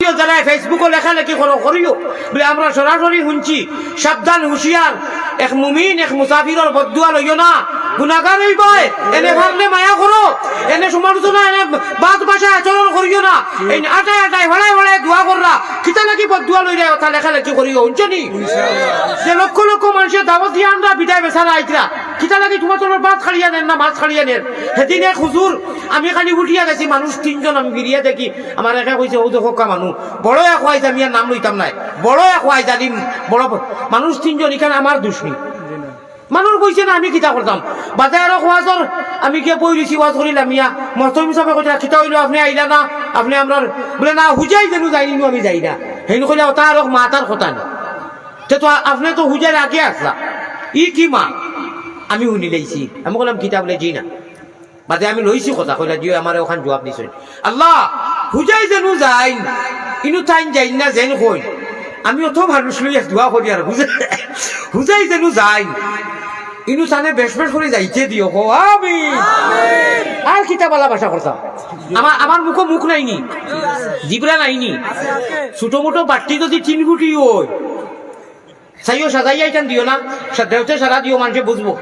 যারা ফেসবুকে লেখালেখি করিও বলে আমরা সরাসরি শুনছি সাবধান হুঁশিয়ার এক মুমিন এক মুসাফিরের বদুয়া লইও না গুনাহগার হইব এনে ভাবলে মায়া করো এনে সমালোচনা এনে বাদ ভাষা আচরণ করিও না এই আটাই আটাই হলাই হলাই দোয়া কররা কিতা নাকি বদুয়া লই যায় কথা লেখালেখি করিও শুনছনি যে লক্ষ লক্ষ মানুষের দাওয়াত দিয়ে আমরা বিদায় বেচারা আইতরা কিতা নাকি তোমার তোমার ভাত খাড়িয়া নেন না মাছ খাড়িয়া নেন সেদিন এক হুজুর আমি খালি উঠিয়া গেছি মানুষ তিনজন আমি ফিরিয়া দেখি আমার একা কইছে ও দেখো মানুষ বড় এক হওয়াই আমি আর নাম লইতাম নাই বড় এক হওয়াই জানিম বড় মানুষ তিনজন এখানে আমার দুষ্মি মানুষ কইছে না আমি কিতা করতাম বাদে আরো ওয়াজর আমি কে বই দিছি ওয়াজ করিলাম ইয়া মহতম সাহেব কইলা কিতা হইলো আপনি আইলা না আপনি আমরা বলে না হুজাই যেন যাইনি আমি যাই না হেন কইলা ওটা আর মাতার কথা না তো আপনি তো হুজার আগে আসলা ই কি মা আমি শুনি লাইছি আমি বললাম কিতা বলে জি না বাদে আমি লইছি কথা কইলা জি আমার ওখান জবাব দিছ আল্লাহ হুজাই যেন যাই ইনু টাইম যাই না যেন কই আমি অত মানুষ লইয়া দোয়া করি আর হুজাই যেন যাই ইনু তানে বেশ বেশ করে যাইতে দিও গো আমি আর কিতা বালা ভাষা করতাম আমার মুখ নাইনি জিবরা নাইনি ছোট মোটো বাট্টি যদি 3 ফুটি ওই সাইও সাজাই আইতাম দিও না দেওতে সারা দিও মানুষে বুঝবো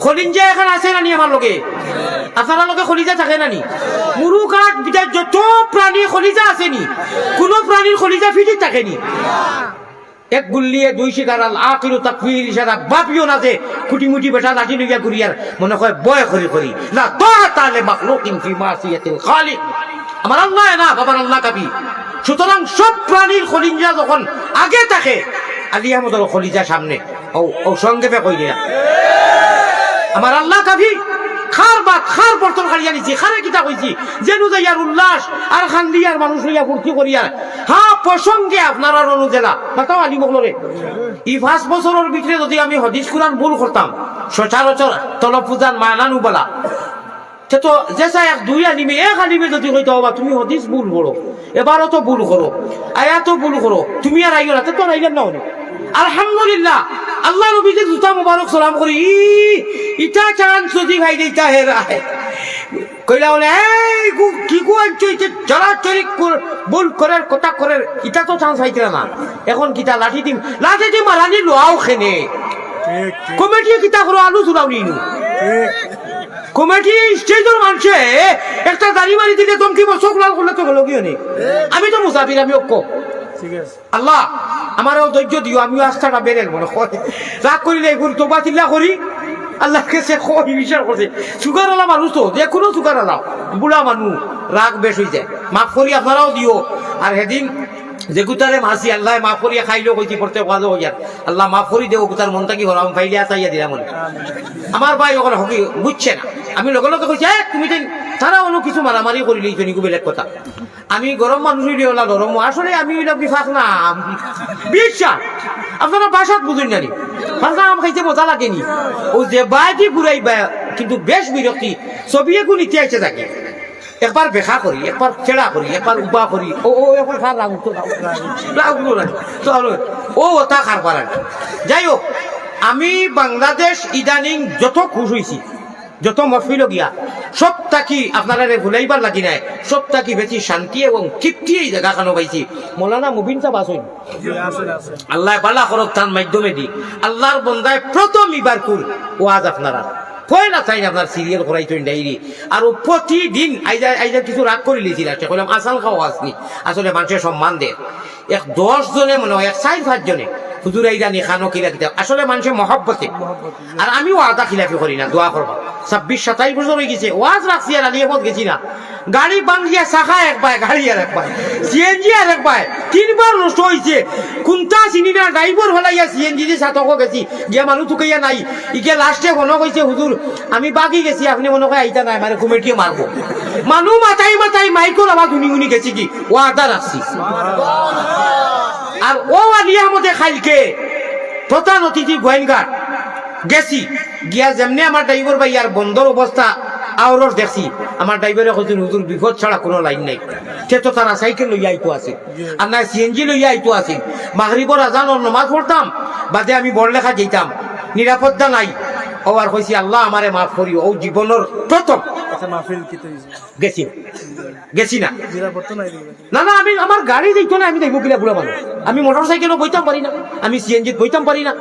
খলিঞ্জা এখন আছে নানি আমার লগে আপনার লগে খলিজা থাকে নানি মুরু কাঠ বিদায় যত প্রাণী খলিজা আসেনি কোন প্রাণীর খলিজা ফিটি থাকেনি এক গুল্লিয়ে 2 শিকারাল আকিরু তাকফির ইশারা বাপিও না যে কুটিমুটি বেটা লাঠি লইয়া ঘুরিয়ার মনে হয় বয় করি লা তাআতা লি মাখলুকিন ফি মাসিয়াতিল খালিক আমার আল্লাহ না বাবার আল্লাহ কাবি সুতরাং সব প্রাণীর খলিজা যখন আগে থাকে আলী আহমদের খলিজা সামনে ও সঙ্গে কই দিলা আমার আল্লাহ কাবি খার বাত খার বর্তন খালিয়া নিছি খারে কিতা কইছি যেনু যাইয়ার উল্লাস আর খান্দিয়ার মানুষ লইয়া ফুর্তি করিয়া হ্যাঁ প্রসঙ্গে আপনার আর অনুজেলা বাতাও আলী মগলরে এই 5 বছরের ভিতরে যদি আমি হাদিস কুরআন ভুল করতাম সচরাচর তলব পূজার মানানু বলা তো যেসা এক দুই আলিমে এক আলিমে যদি কইতে হবা তুমি হাদিস ভুল করো এবারও তো ভুল করো আয়াতো ভুল করো তুমি আর আইও না তো আইলেন না আলহামদুলিল্লাহ আল্লাহ নবীকে জুতা মুবারক সালাম করি ইটা চান্স যদি ভাই দিতা হে রাহে কইলা বলে এই কি কইছে যারা চরিক ভুল করার কথা করে ইটা তো চান্স পাইতরা না এখন কিটা লাঠি দিম মারানি লোয়াও খেনে কমিটি কিটা করো আলু চুরাও নিনু কমিটি স্টেজের মানুষে একটা দাড়ি মারি দিলে দমকি চোখ লাল করলে তো হলো কি নেই আমি তো মুসাফির আমি অক্ষ আল্লাহ আমারও ধৈর্য দিও আমিও আস্থাটা বেড়েন মনে হয় রাগ করিলে এগুলো তোবা চিল্লা করি আল্লাহকে সে বিচার করছে সুগার আলা মানুষ তো যে কোনো সুগার আলা বুড়া মানুষ রাগ বেশ হয়ে যায় মাফ করি আপনারাও দিও আর সেদিন যে গুতারে মাসি আল্লাহ মাফ করিয়া খাইলেও কইছি পড়তে কাজও হইয়ার আল্লাহ মাফ করি দেও গুতার মনটা কি হলাম ফাইলে আসাইয়া দিলাম আমার ভাই ওখানে হকি বুঝছে না আমি লগে লগে কইছি তুমি তারা অন্য কিছু মারামারি করিলে নিকু বেলেগ কথা আমি গরম মানুষ হইলে ওলা গরম আসলে আমি হইলাম কি ফাঁক না বিশ্বাস আপনারা বাসাত বুঝুন নানি ফাঁকা আম খাইতে মজা লাগেনি ও যে বাইটি ঘুরাই কিন্তু বেশ বিরক্তি ছবি এখন ইতিহাসে থাকে একবার বেখা করি একবার ছেড়া করি একবার উবা করি ও একবার খার রাগুতো ও ওটা খার পারেন যাই হোক আমি বাংলাদেশ ইদানিং যত খুশ হয়েছি যত মফিল গিয়া সব থাকি আপনারা ভুলাইবার লাগি নাই সব থাকি বেশি শান্তি এবং তৃপ্তি এই জায়গাখানো পাইছি মৌলানা মুবিন সাহেব আসুন আল্লাহ বালা করক তার মাধ্যমে দি আল্লাহর বন্দায় প্রথম ইবার কুল ওয়াজ আপনারা পয়লা চাই আপনার সিরিয়াল করাই তো ডাইরি আর প্রতিদিন আইজা কিছু রাগ করে লিয়েছিল কইলাম আসাল খাওয়া আসনি আসলে মানুষের সম্মান দেয় 10 জনে মনে হয় 4-5 জনে হুজুর আইজা নি খানো কিলা কিতাব আসলে মানুষের মহব্বতে আর আমিও আদা খিলাফি করি না দোয়া করবা 26-27 বছর হয়ে গেছে ওয়াজ রাখছি আর আলিয়াবত গেছি না গাড়ি বাঙ্গিয়া শাখা একবার গাড়ি আর একবার সিএনজি আর একবার 3 বার নষ্ট হয়েছে কোনটা চিনি না ড্রাইভার হলাইয়া সিএনজি দিয়ে সাতক গেছি গিয়া মানুষ তুকাইয়া নাই ইকে লাস্টে মনে কইছে হুজুর আমি বাকি গেছি আপনি মনে হয় আইতা নাই মানে কমিটিয়ে মারবো মানুষ মাথায় মাইকোর আবার গুনি গেছি কি ও আদা রাখছি আর ও আলিয়া মধ্যে খাইলকে প্রধান অতিথি গোয়েনঘাট গেছি গিয়া যেমনি আমার ড্রাইভার ভাই আর বন্ধর অবস্থা আওরস দেখছি আমার ড্রাইভারে কইছেন হুজুর বিপদ ছাড়া কোনো লাইন নাই সে তো তারা সাইকেল লইয়া আইতো আছে আর না সিএনজি লইয়া আইতো আছে মাগরিবর আজান ও নামাজ পড়তাম বাদে আমি বড়লেখা যেতাম নিরাপত্তা নাই ও আর কইছি আল্লাহ আমারে মাফ করিও ও জীবনের প্রথম আচ্ছা মাহফিল কি তো গেছি গেছি না নিরাপত্তা নাই দিবে না না আমি আমার গাড়ি দেখতো না আমি দেখবো কিনা বুড়া মানুষ আমি মোটর সাইকেলও বইতাম পারি না আমি সিএনজি বইতাম পারি না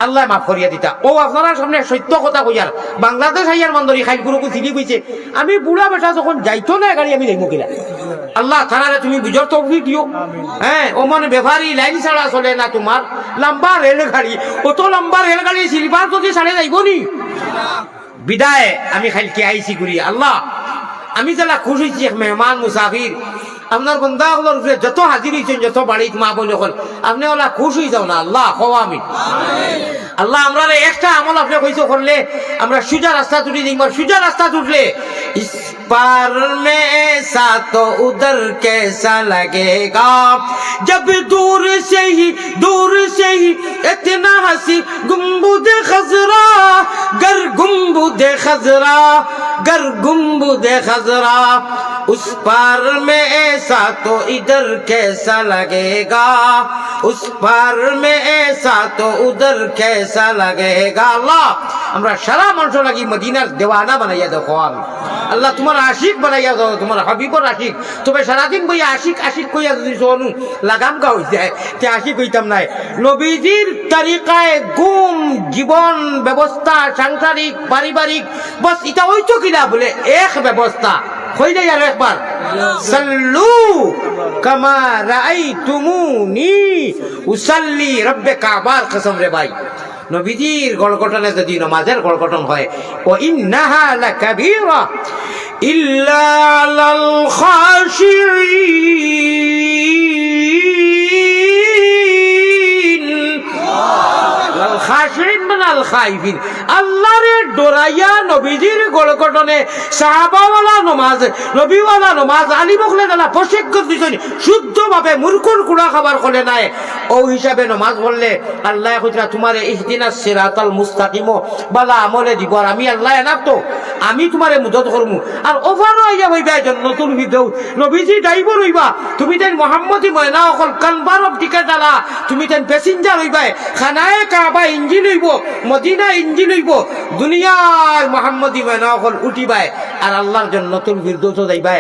আল্লাহ মাফ করিয়া দিতা ও আপনারা সামনে সত্য কথা কইয়ার বাংলাদেশ আইয়ার মান্দরি খাইলগুলোকে চিনি কইছে আমি বুড়া বেটা যখন যাইতো না গাড়ি আমি দেখবো কিনা আল্লাহ থানারে তুমি বুঝর তৌফিক দিও হ্যাঁ ও মানে ব্যাপারী লাইন ছাড়া চলে না তোমার লম্বা রেলগাড়ি অত লম্বা রেলগাড়ি সিলভার যদি ছাড়ে যাইব নি বিদায় আমি খাইলকে আইসি করি আল্লাহ আমি যারা খুশ হয়েছি এক মেহমান মুসাফির আপনার বন্ধা হলোর উপরে যত হাজির হয়েছেন যত বাড়িতে মা বোন হল আপনি ওলা খুশ হয়ে যাও না আল্লাহ হওয়া আমি আল্লাহ আমরা একটা আমল আপনি কইছো করলে আমরা সুজা রাস্তা তুলি দেখবার সুজা রাস্তা তুললে इस पार में ऐसा तो उधर कैसा लगेगा जब दूर से ही इतना हंसी गुम्बुद खजरा गर गुम्बुद खजरा उस पार में ऐसा तो इधर कैसा लगेगा उस पार में ऐसा तो उधर कैसा लगेगा अल्लाह আমরা সারা মানুষ লাগি মদিনার দেওয়ানা বানাইয়া দেখো আমি আল্লাহ তোমার আশিক বানাইয়া দাও তোমার হাবিবর আশিক তবে সারাদিন বইয়া আশিক কইয়া যদি শোনু লাগাম গা হয়ে যায় তে আশিক হইতাম নাই নবীজির তারিকায় গুম জীবন ব্যবস্থা সাংসারিক পারিবারিক বস এটা হইতো কিনা বলে এক ব্যবস্থা হই যায় আর একবার সাল্লু কামা রাআইতুমুনি উসাল্লি রব্বে কাবার কসম রে ভাই নবীজির গড়গঠনে যদি নামাজের গড়গঠন হয় ও ইন্নাহা লাকাবীরা ইল্লা আলাল খাশিঈন আল খাশিঈন মানে আল খাইফিন আল্লাহরে ডরাইয়া নবীজির গড়গঠনে সাহাবাওয়ালা নামাজ নবীওয়ালা নামাজ আলী বকলে না প্রশিক্ষণ দিছেন শুদ্ধভাবে মুরকুর কুড়া খাবার করে নাই ও হিসাবে নামাজ পড়লে আল্লাহ কইরা তোমারে ইহদিনাস সিরাতাল মুস্তাকিম বালা আমলে দিব আর আমি আল্লাহ এনাফ তো আমি তোমারে মদত করমু আর ওভানো আইয়া হইবা নতুন ভিডিও নবীজি ড্রাইভার হইবা তুমি তেন মুহাম্মদি ময়না অকল কানবার অফ টিকেট আলা তুমি তেন প্যাসেঞ্জার হইবা খানায়ে কাবা ইঞ্জিন হইব মদিনা ইঞ্জিন হইব দুনিয়ার মুহাম্মদি ময়না অকল উঠিবাই আর আল্লাহর জন্য নতুন ভিডিও যাইবা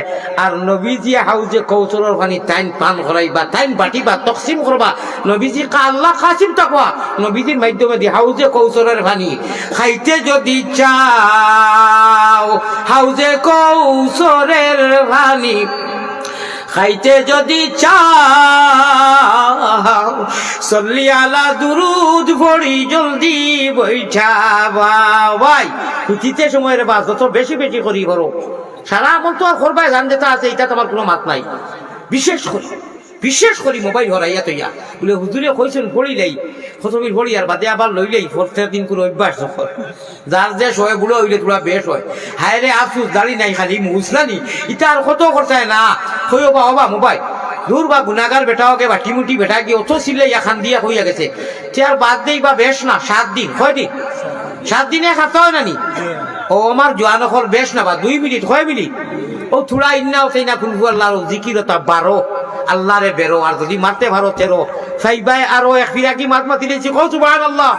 আর নবীজি হাউজে কৌশলের পানি টাইম পান করাইবা টাইম বাটিবা তকসিম করবা নবীজি কা আল্লাহ কাসিম তাকওয়া নবীজির মাধ্যমে দি হাউজে কৌশলের পানি খাইতে যদি চাও হাউজে কৌশলের পানি খাইতে যদি চাও সল্লি আলা দুরুদ পড়ি জলদি বৈঠা ভাই খুঁজিতে সময়ের বাস যত বেশি বেশি করি করো সারা আমল তো আর করবাই জান যেটা আছে এটা তোমার কোনো মাত নাই বিশেষ করি মোবাইল হরাইয়া তৈয়া বলে হুজুরে কইছেন পড়িলেই খতমির পড়ি আর বাদে আবার লইলেই প্রত্যেক দিন করে অভ্যাস যখন যার যে শোয় বুড়ো হইলে তোরা বেশ হয় হায় রে আফসুস দাঁড়ি নাই খালি মুসলানি এটা আর কত খরচায় না কইও বা হবা মোবাইল দূর বা গুনাগার বেটাওকে বা টিমুটি বেটা গিয়ে অত সিলে খান দিয়া হইয়া গেছে তার বাদ দেই বা বেশ না 7 দিন 6 দিন 7 দিনে খাতা হয় নানি ও আমার জোয়ান হল বেশ না বা 2 মিনিট 6 মিনিট ও থোড়া ইন্নাও সেই না কুলফু আল্লাহর জিকিরতা 12 আল্লাহরে বেরো আর যদি মারতে পারো 13 সাইবাই আরো এক ফিরাকি মাত মাতিলেছি কও সুবহানাল্লাহ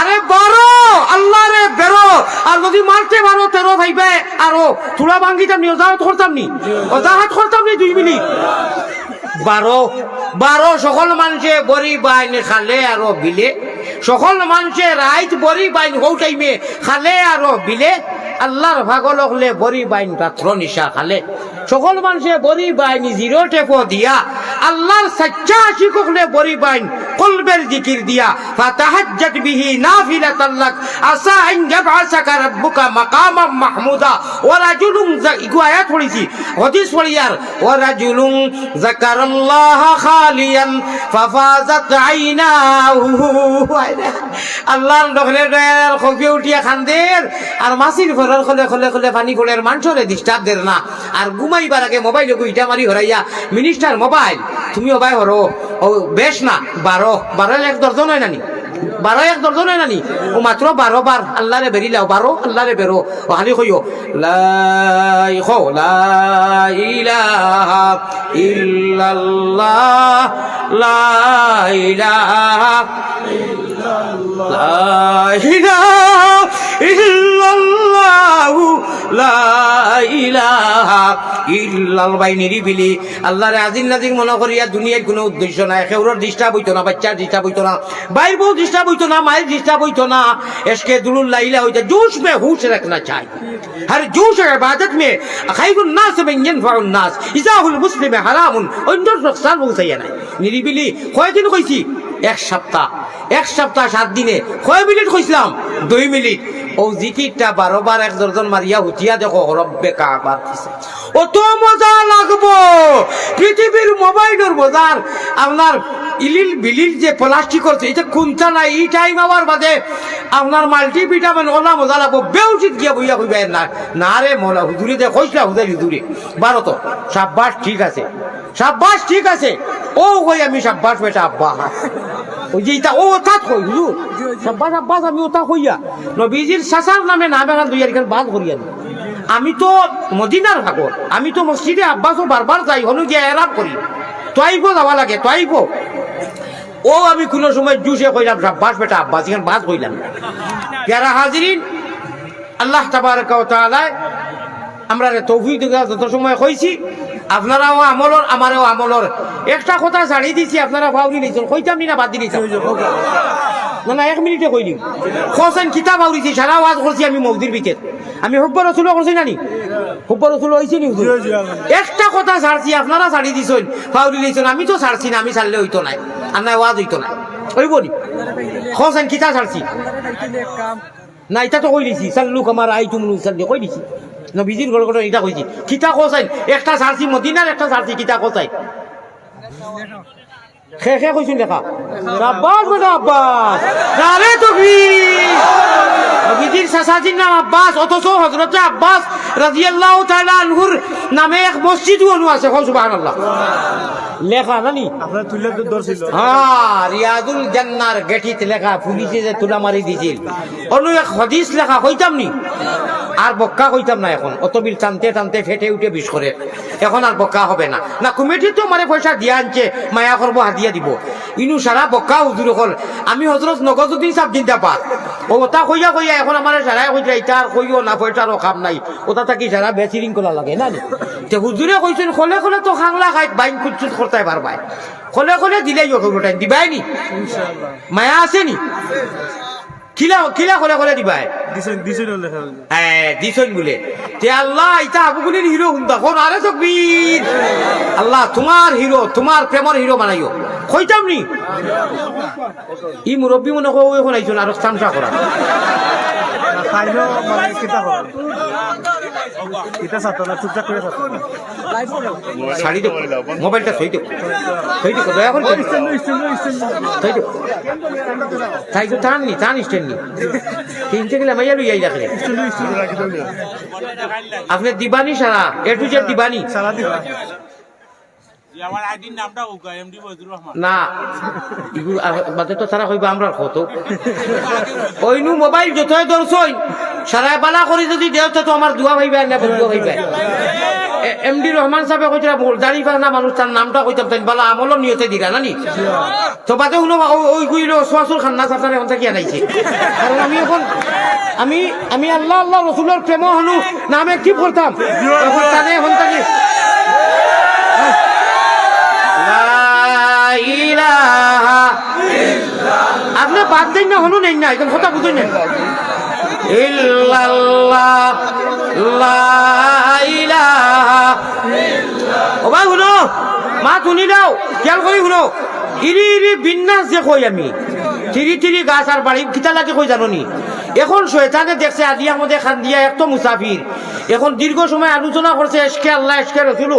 আরে 12 আল্লাহরে বেরো আর যদি মারতে পারো 13 সাইবাই আরো থোড়া ভাঙ্গিতাম নি ওজাহাত করতাম নি 2 মিনিট 12 সকল মানুষে বড়ি বাইন খালে আরো বিলে সকল মানুষে রাইত বড়ি বাইন হৌ টাইমে খালে আরো বিলে আল্লাহর ভাগল হলে বড়ি বাইন রাত্র নিশা খালে সকল মানুষে বড়ি বাইন 0 টেপো দিয়া আল্লাহর সচ্চা আশিক হলে বড়ি বাইন কলবের জিকির দিয়া ফাতাহাজ্জাত বিহি নাফিলাতাল লাক আসা আন ইয়াবআসাকা রাব্বুকা মাকামাম মাহমুদা ওয়া রাজুলুন আয়াত পড়িছি হাদিস পড়িয়ার ওয়া রাজুলুন যাকারাল্লাহ খালিয়ান ফাফাজাত আইনাহু আল্লাহর ডগলে ডয়ার খফে উঠিয়া খান্দের আর মাসির ফরার খলে পানি ফলের মানুষরে ডিস্টার্ব দের না আর ঘুমাইবার আগে মোবাইলে গুইটা মারি হরাইয়া মিনিস্টার মোবাইল তুমি ওবাই হরো ও বেশ না 12 এক দর্জন হয় নানি 12 এক দর্জন হয় নানি ও মাত্র 12 বার আল্লাহরে বেরি লাও 12 আল্লাহরে বেরো ও খালি কইও লা ইলাহা ইল্লাল্লাহ লা ইলাহা ইল্লাল্লাহ লা ইলাহা ইল্লাল্লাহ লা ইলাহা ইল্লাল্লাহ। ভাই নিরিবিলি আল্লাহরে আজিম নাজিম মনে করিয়া দুনিয়ার কোনো উদ্দেশ্য নাই, কেউর ডিস্টার্ব হইতো না, বাচ্চার ডিস্টার্ব হইতো না, ভাইয়ের বউ ডিস্টার্ব হইতো না, মায়ের ডিস্টার্ব হইতো না। এসকে দুলুল লাইলা হইতো जोश में होश रखना चाहिए। हर जोश इबादत में खैरुन नास में यनफउन नास इजाहुल मुस्लिम हरामुन अंदर नुकसान পৌঁছাই না। নিরিবিলি কয়দিন কইছি? এক সপ্তাহ 7 দিনে কয় মিনিট কইছিলাম? 2 মিনিট। ও জিকিরটা 12 বার এক দর্জন মারিয়া হুতিয়া দেখো রব্বে কাবা দিছে, অত মজা লাগবো। পৃথিবীর মোবাইলের বাজার আপনার ইলিল বিলিল যে প্লাস্টিক করছে এটা কোনটা নাই, এই টাইম আবার বাদে আপনার মাল্টিভিটামিন ওলা মজা লাগবো। বেউচিত গিয়া বইয়া কইবেন না না রে মোলা হুজুরি দে কইসলা হুজুরি 12 তো সাব্বাস ঠিক আছে, সাব্বাস ঠিক আছে। ও কই আমি সাব্বাস বেটা আব্বা ওই যে এটা ও তা কই হুজুর সাব্বাস আব্বাস আমি ওটা কইয়া নবীজির শাসার নামে নাম এখন দুই এর বাদ করিয়া নি। আমি তো মদিনার ভাগর, আমি তো মসজিদে আব্বাসও বারবার যাই, হনু গিয়া এরাম করি। তোয়াইফো যাওয়া লাগে, তোয়াইফো। ও আমি কোনো সময় জুসে কইলাম সাব্বাস বেটা আব্বাস, এখানে বাদ কইলাম। প্যারা হাজিরিন, আল্লাহ তাবারaka ওয়া তাআলা আমরা তৌফিক দিগা যত সময় কইছি আপনারাও আমলর আমারও আমলর একটা কথা ছাড়ি দিছি, আপনারা ভাউরি নিছেন কইতাম নি না বাদ দিলি না না 1 মিনিটে কইলি হোসেন কিতাব আউরিছি সারা ওয়াজ করছি আমি মওদির ভিতর। আমি হুব্ব রাসূল করছি না নি? হুব্ব রাসূল হইছে নি হুজুর? একটা কথা ছাড়ছি আপনারা ছাড়ি দিছেন ভাউরি নিছেন, আমি তো ছাড়ছি না, আমি ছাড়লে হইতো না আর না ওয়াজ হইতো না। হইব নি? হোসেন কিতাব ছাড়ছি না, এটা তো কই দিছি সাল্লু কামার আইতুম নুসাল্লি কই দিছি। নবীজির গল গল এটা কইছি কিতা কোসাই একটা সারছি মদিনার, একটা সারছি কিতা কোসাই খে খে কইছুন লেখা আব্বাস বেটা আব্বাস নারে তাকবীর। নবীজির চাচাজির নাম আব্বাস, অথচ হযরতে আব্বাস রাদিয়াল্লাহু তাআলা আনহুর নামে এক মসজিদও আছে। সুবহানাল্লাহ লেখা জানি আপনারা তুলে ধরছিল। হ্যাঁ রিয়াদুল জান্নার গেটিত লেখা, পুলিশে যে তুলা মারি দিছিল। অন্য এক হাদিস লেখা কইতাম নি আর বক্কা কইতাম না। এখন অতবিল টানতে টানতে ফেটে উঠে বিষ করে, এখন আর বক্কা হবে না। না কমিটি তো মানে পয়সা দিয়া আনছে, মায়া করবো হাতিয়া দিব। ইনু সারা বক্কা হুজুর হল আমি হজরত নগজুদ্দিন সাহেব জিন্দাবাদ ও ওটা কইয়া কইয়া এখন আমার সারাই কইয়া এটা আর কইও না, পয়সারও কাম নাই। ওটা থাকি সারা বেচিরিং করা লাগে না তে হুজুরে কইছেন খলে খলে তো খাংলা খাই বাইন কুচুত করতে পারবাই, খলে খলে দিলেই ওটাই দিবাই নি মায়া আসেনি কিলা কিলা খলে খলে দিবাই দিছেন বলে তে আল্লাহ এটা আবুগুলির হিরো হুন্দা কোন আরে তাকবীর। আল্লাহ তোমার হিরো, তোমার প্রেমর হিরো বানাইও কইতাম নি। ই মুরব্বী মনে কো এখন আইছুন আর তামসা করা শাড়ি দেব মোবাইলটা থই দেব থই দেব দয়া করে থই দেব তাই তো টাননি টান স্ট্যান্ড নি তিনটে গেলে মাইয়া লইয়াই রাখলে আপনি দিবানি সারা এ টু জেড দিবানি না বাদে তো তারা কইবা আমরা কত ওইনু মোবাইল যতই দর্শন সারা বালা করে যদি দেওতে তো আমার দুয়া ভাইবা না বন্ধু ভাইবা। এমডি রহমান সাহেব কইরা দাড়ি পানা মানুষ তার নামটা কইতাম তাই বালা আমলও নিয়তে দিলা নানি তো বাদে হলো ওই কইলো সোয়াসুল খান্না সাফারে ওনটা কি আনাইছে। কারণ আমি এখন আমি আল্লাহ আল্লাহ রাসূলের প্রেম হনু নামে কি করতাম এখন তানে এখন তাকে আপনি বাদ দেন না হনু নেই না এখন কথা বুঝেন না ও ভাই শুনো মা শুনি দাও খেয়াল করি শুনো ইরি ইরি বিন্যাস যে কই আমি তিরি তিরি গাছ আর বাড়ি কিতা লাগে কই জানো নি। এখন শয়তানে দেখছে আদিয়া মধ্যে খান দিয়া এক তো মুসাফির এখন দীর্ঘ সময় আলোচনা করছে এসকে আল্লাহ এসকে রসুল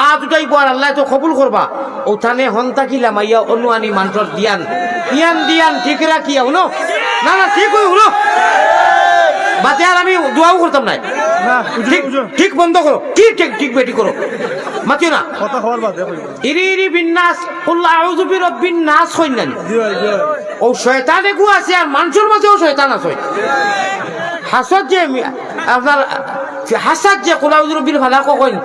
আজ উঠাই পর আল্লাহ তো কবুল করবা ওখানে হন্তা কিলা মাইয়া অনুয়ানি মানুষ দিয়ান ইয়ান দিয়ান ঠিক রাখিয়া শুনো না না ঠিক হই শুনো বাতে আর আমি দোয়াও করতাম নাই ঠিক বন্ধ করো কি ঠিক ঠিক বেটি করো মাতিও না ইরি ইরি বিন্যাস কুল্লা আউযু বিরাব্বিন নাস কইন না ও শয়তান এগু আছে আর মানুষের মধ্যেও শয়তান আছে। হাসদ যে আপনার হাসাদ যে কুল্লা আউযু বিল ফালাক কইন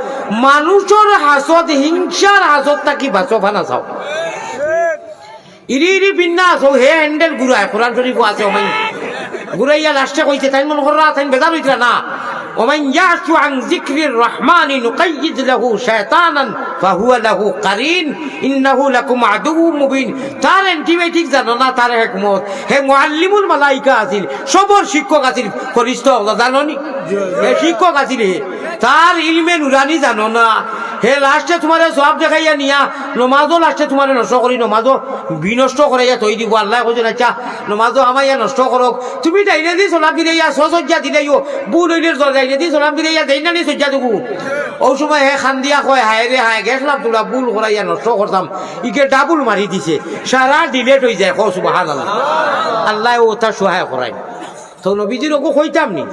মানুষের হাসদ হিংসার হাসদ তাকি বাঁচো ফানা চাও ইরি ইরি বিন্যাস ও হে হ্যান্ডেল গুড়ায় কোরআন শরীফ আছে ওমাই ঘুরাইয়া লাস্টে কইছে তাই মনে কররা তাই বেজার হইতরা না ওমান ইয়াশু আন যিকরির রহমানি নুকাইয়িদ লাহু শায়তানান ফাহুয়া লাহু কারিন ইন্নাহু লাকুম আদুউম মুবিন। তার অ্যান্টিবায়োটিক জানো না, তার হিকমত হে মুআল্লিমুল মালাইকা আছিল, সবর শিক্ষক আছিল ফরিস্তা, জানো নি? হে শিক্ষক আছিল, তার ইলমে নুরানি জানো না? হে লাস্টে তোমার সব দেখাইয়া নিয়া নমাজও লাস্টে তোমার নষ্ট করি, নমাজও বিনষ্ট করাইয়া থই দিব। আল্লাহ কইছেন আচ্ছা নমাজও আমাইয়া নষ্ট করক, তুমি ডাইনে দি সালাম দিলাইয়া সজ্জা দিলাইও বুল হইলে ডাইনে দি সালাম দিলাইয়া দেই না নি সজ্জা দেবো। ও সময় হে খান দিয়া কয় হায় রে হায় গেছলাম তোলা বুল করাইয়া নষ্ট করতাম, ইকে ডাবুল মারি দিছে, সারা ডিলেট হয়ে যায়। কও সুবহানাল্লাহ, আল্লাহ ও তার সহায় করায়। তো নবীজির ওকে কইতাম নি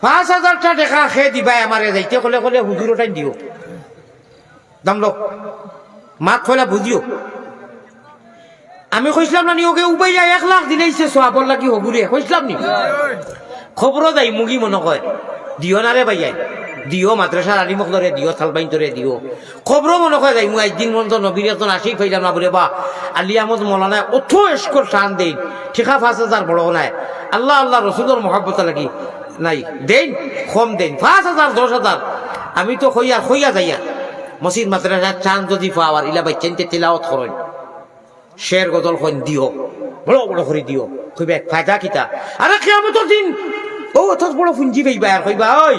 5,000 টাকা খেয়ে দিবাই আমারে যাইতে কলে কলে হুজুর ওটাই দিও দাম লোক মাত খোলা বুঝিও। আমি কইসলাম না নি ওকে উপায় 1 লাখ দিলেইছে সোয়াবর লাগি হবুরে, কইসলাম নি? খবরও যাই মুগি মনে কয় দিও না রে ভাইয়াই, দিও মাদ্রাসার আলিমক ধরে দিও, থালবাইন ধরে দিও। খবরও মনে কয় যাই মু একদিন মতো নবীর একজন আসি পাইলাম না বলে বা আলী আহমদ মৌলানা অথ এসকর টান দেন ঠিকা 5,000 বড় নাই, আল্লাহ আল্লাহ রসুলের মহাব্বত লাগি নাই দেন কম দেন 5,000 10,000। আমি তো খইয়া যাইয়া মসজিদ মাদ্রাসার চান যদি পাওয়ার ইলা বাই চেনতে তিলাওয়াত করেন, শের গজল কইন দিও, বড় বড় করে দিও, কইবে ফায়দা কিতা? আরে কিয়ামতের দিন ও অত বড় পুঞ্জি পাইবা আর কইবা ওই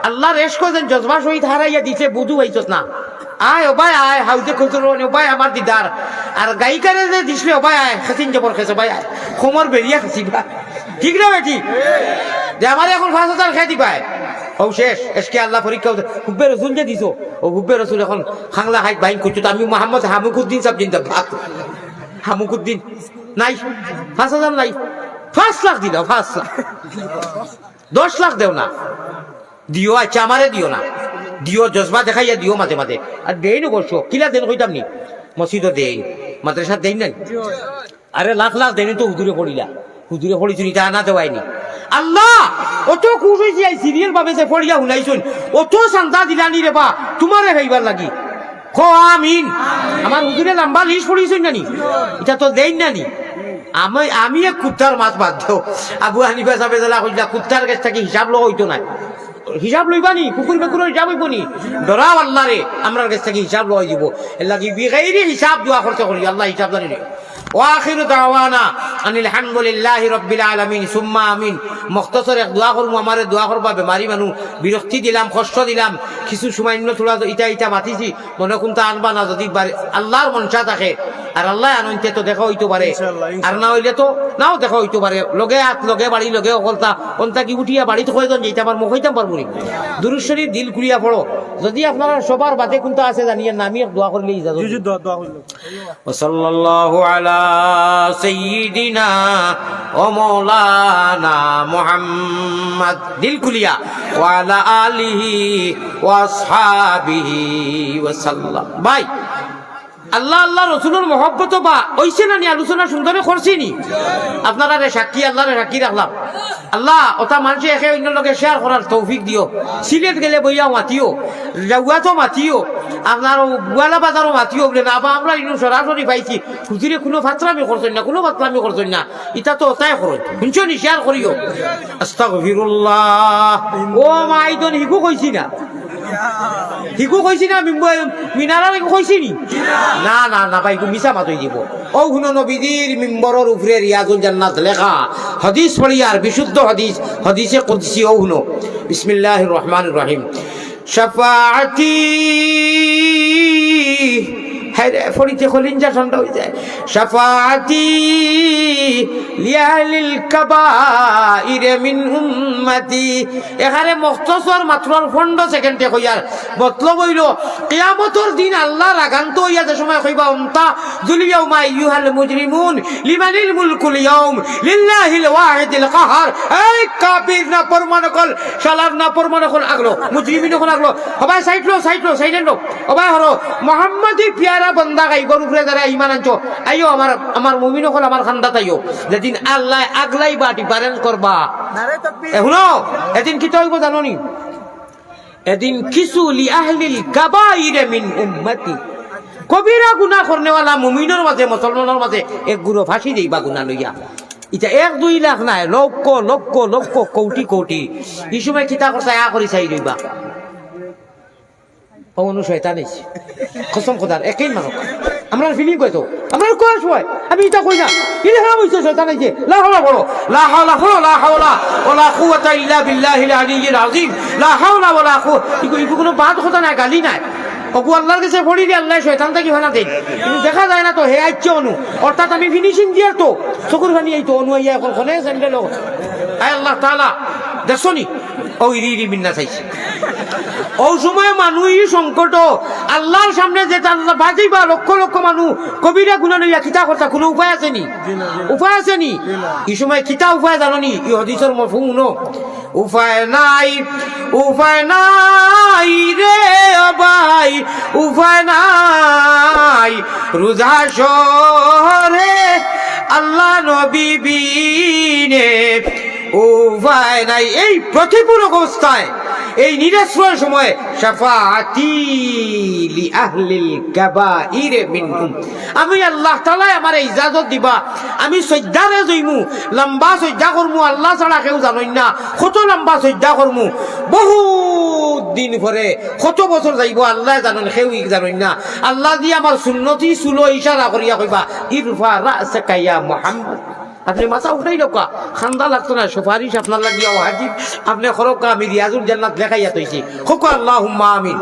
আল্লাহ রেশ করেন জজবা শহীদ হারাইয়া দিছে বুধু হইছস না, আয় ও ভাই আয় হাউজে খুঁজল ও ভাই আমার দিদার, আর গায়িকারে যে দিছিলে ও ভাই আয় খাসিন জবর খেছে ভাই আয় খমর বেরিয়া খাসিবা, ঠিক না বেটি? যে আমার এখন 5,000 খাই দিবাই ও শেষ এসকে আল্লাহ পরীক্ষা হুব্বে রসুল যে দিছো, ও হুব্বে রসুল এখন খাংলা হাইট বাইন করছো। আমি মোহাম্মদ হামুকুদ্দিন সাহেব জিন্দাবাদ, হামুকুদ্দিন নাই 5,000 নাই, 5 লাখ দিল, 5 লাখ 10 লাখ দেও না দিও, আচ্ছা আমারে দিও না দিও, জজবা দেখাইয়া দিও মাঝে মাঝে, আর দেই না করছো কিলা দেন কইতাম নি? মসজিদও দেই, মাদ্রাসা দেই নাই, আরে লাখ লাখ দেনি তো হুজুরে পড়িলা, হুজুরে পড়িছুন এটা আনা দেওয়াইনি। আল্লাহ অত খুশ হয়েছি সিরিয়াল ভাবে যে পড়িয়া শুনাইছুন, অত শান্তা দিলানি রে বা তোমারে খাইবার লাগি খ আমিন। আমার হুজুরে লম্বা লিস্ট পড়িছুন নানি, এটা তো দেই নানি। আমি এক কুত্তার মাছ বাদ দেও, আবু হানিফা সাহেব কইলা কুত্তার কাছ থেকে হিসাব লো হইতো না, হিসাব লইবা নি? কুকুর বেকুরের হিসাব হইব নি? ডরাও আল্লাহ রে, আমরা কাছ থেকে হিসাব লই দিব, এর লাগি বিগাইরি হিসাব দোয়া করতে করি, আল্লাহ হিসাব জানি রে। ওয়াখিরু দাওয়ানা আনিল হামদুলিল্লাহি রাব্বিল আলামিন সুম্মা আমিন। মুখতাসর এক দোয়া করবো, আমারে দোয়া করবা, বেমারি মানুষ বিরক্তি দিলাম, কষ্ট দিলাম, কিছু সামান্য থোড়া ইটা মাতিছি, মনে কোনটা আনবা না, যদি আল্লাহর মনসা থাকে আর আল্লাহ আনতে তো দেখা হইতে পারে, আর না হইলে তো নাও দেখা হইতে পারে। লগে হাত লগে বাড়ি লগে অকলতা অন্তা কি উঠিয়া বাড়িতে কয়জন যেটা আমার মুখ হইতাম পারবো নি? দুরূদ শরীফ দিল খুলিয়া পড়ো, যদি আপনারা সবার বাদে কোনটা আছে জানিয়ে না, আমি দোয়া করলেই যাবো। সাল্লাল্লাহু আলা সাইয়্যিদিনা ওয়া মাওলানা মুহাম্মদ দিল খুলিয়া ওয়া আলা আলিহি ওয়া আসহাবিহি ওয়া সাল্লাম। ভাই আল্লাহ আল্লাহ রসুলের মহব্বত বা ওইছে না নি? আলোচনা সুন্দরে করছি নি? আপনারা রে সাক্ষী, আল্লাহ রে সাক্ষী রাখলাম। আল্লাহ ওটা মানুষে একে অন্য লোকে শেয়ার করার তৌফিক দিও। সিলেট গেলে বইয়া মাতিও, জাউয়াতো মাতিও, আপনার গোয়ালা বাজারও মাতিও বলে না, বা আমরা ইনু সরাসরি পাইছি হুজুরে কোনো ফাতরামি করছেন না, কোনো ফাতরামি করছেন না, এটা তো ওটাই করুন, শুনছো নি? শেয়ার করিও। আস্তাগফিরুল্লাহ। ও মা আইদন হিকু কইছি না, হিকু কইছি না, মিনারা কইছি নি? না না না ভাই, মিশা মাতই দিব। ও হুনো নবীজির মিম্বরের উপরে রিয়াজুল জান্নাত লেখা হাদিস পড়িয়ার বিশুদ্ধ হাদিস, হাদিসে কুদসি। ও হুনো বিসমিল্লাহির রহমানির রহিম। শাফাআতি ফরিতে খলিঞ্জা ঠান্ডা হয়ে যায়। শাফাআতি লিআহলিল কাবাইর মিন উম্মতি। এখানে মুখতাসর মাত্র 15 সেকেন্ডে কইয়ার মতলব হইল কিয়ামতের দিন আল্লাহ রাগান্ত হইয়া যে সময় কইবা উনতা যুল ইয়াউমা আইয়ুহাল মুজরিমুন লিমানিল মুলকুল ইয়াউম লিল্লাহিল ওয়াহিদিল কাহার। এই কাফির না পরমানকল, শালার না পরমানকল আগলো, মুজরিমিন কোন আগলো, সবাই সাইডলো সাইডলো সাইডেন্ডো, সবাই হলো মুহাম্মাদি পিয়ারা বন্দা গাইবর উপরে যারা ঈমান আনছো, আইও আমার মুমিন হল আমার খান্দা তাইও, যেদিন আল্লাহ আগলাই বা ডিফারেন্স করবা। শুনো এদিন কি হইব জানো নি? এদিন কিছু লিআহলিল কাবাইর মিন উম্মতি, কবিরা গুনাহ করনেওয়ালা মুমিনের মাঝে মুসলমানের মাঝে এক গুরু ফাঁসি দেইবা গুনাহ লইয়া। এটা 1-2 লাখ নাই, লক্ষ লক্ষ লক্ষ কোটি কোটি। এই সময় কিতা করছে করি চাই রইবা অনু শয়তান এসে কসম খোদার একই মানুষ আমরা ফিলিং কইতো আমরা কোয়াস হয় আমি এটা কই না ইলে হাম হইছে শয়তান এসে লা হাওলা বলো লা হাওলা বলো লা হাওলা ওয়ালা কুওয়াতা ইল্লা বিল্লাহিল আলিয়্যিল আযীম লা হাওলা ওয়ালা কুওয়াতা ইগো কোনো বাত কথা না গালি নাই ওগো আল্লাহর কাছে পড়ি দি আল্লাহ শয়তান থেকে ভানা দেন কিন্তু দেখা যায় না তো হে আইছে অনু অর্থাৎ আমি ফিনিশিং দিয়ার তো চকুর খানি এই তো অনু আইয়া এখন কোনে সেন্ডেল আয় আল্লাহ তাআলা দেখছনি ও ইরি মিন্না চাইছে ও সময় মানুষ সংকট আল্লাহর সামনে যে বাজিবা লক্ষ লক্ষ মানুষ কবিরা গুণা লইয়া কিতা কথা কোনো উপায় আছে নি উপায় আছে নি এই সময় কিতা উপায় জানো নি এই হাদিসের মফহুম উপায় নাই রে ভাই উপায় নাই রোজা শহরে আল্লাহ নবী বিনে উপায় নাই এই প্রতিপূরক অবস্থায় এই নিরাশ্রয় সময় শাফাআতি লি আহলিল কাবাইর মিনহুম আমি আল্লাহ তাআলা আমারে ইজাজত দিবা আমি সজ্জারে জইমু লম্বা সজ্জা করমু আল্লাহ ছাড়া কেউ জানেন না কত লম্বা সজ্জা করমু বহুত দিন পরে কত বছর যাইব আল্লাহ জানেন কেউ জানেন না আল্লাহ দি আমার সুন্নতি সুলো ইশারা করিয়া কইবা ইরফা রাসাকা ইয়া মুহাম্মদ আপনি মাথা উঠাই লোকা খান্দা লাগতো না সুপারিশ আপনার লাগিয়া ওয়াজিব আপনি খরকা আমি রিয়াজুল জান্নাত লেখাইয়া তৈছি হোক আল্লাহুম্মা আমিন।